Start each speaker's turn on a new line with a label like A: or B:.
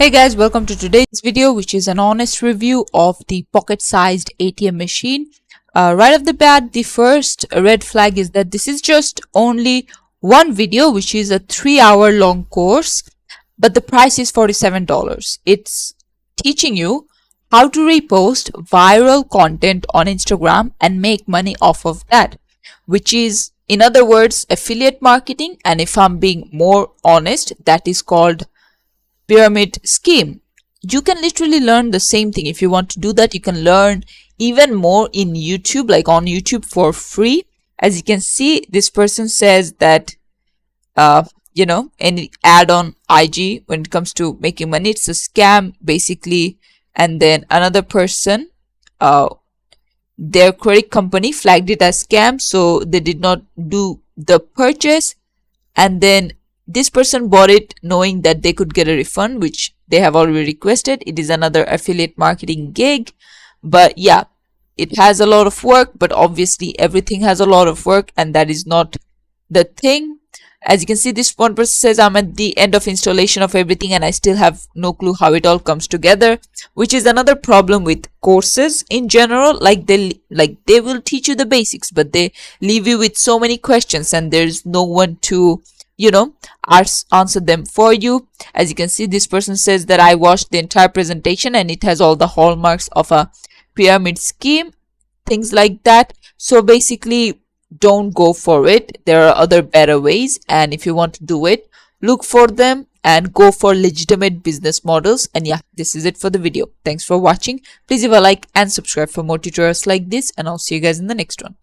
A: Hey guys, welcome to today's video, which is an honest review of the pocket-sized ATM machine. Right off the bat, the first red flag is that this is just only one video, which is a 3-hour long course, but the price is $47. It's teaching you how to repost viral content on Instagram and make money off of that, which is, in other words, affiliate marketing. And if I'm being more honest, that is called pyramid scheme. You can literally learn the same thing. If you want to do that, you can learn even more in YouTube, like on YouTube for free. As you can see, this person says that any ad on IG, when it comes to making money, it's a scam basically. And then another person, their credit company flagged it as scam, so they did not do the purchase. And then this person bought it knowing that they could get a refund, which they have already requested. It is another affiliate marketing gig. But yeah, it has a lot of work, but obviously everything has a lot of work, and that is not the thing. As you can see, this one person says, I'm at the end of installation of everything and I still have no clue how it all comes together, which is another problem with courses in general. Like they will teach you the basics, but they leave you with so many questions and there's no one to answer them for you. As you can see, this person says that I watched the entire presentation and it has all the hallmarks of a pyramid scheme, things like that. So basically, don't go for it. There are other better ways, and if you want to do it, look for them and go for legitimate business models. And yeah, this is it for the video. Thanks for watching. Please leave a like and subscribe for more tutorials like this, and I'll see you guys in the next one.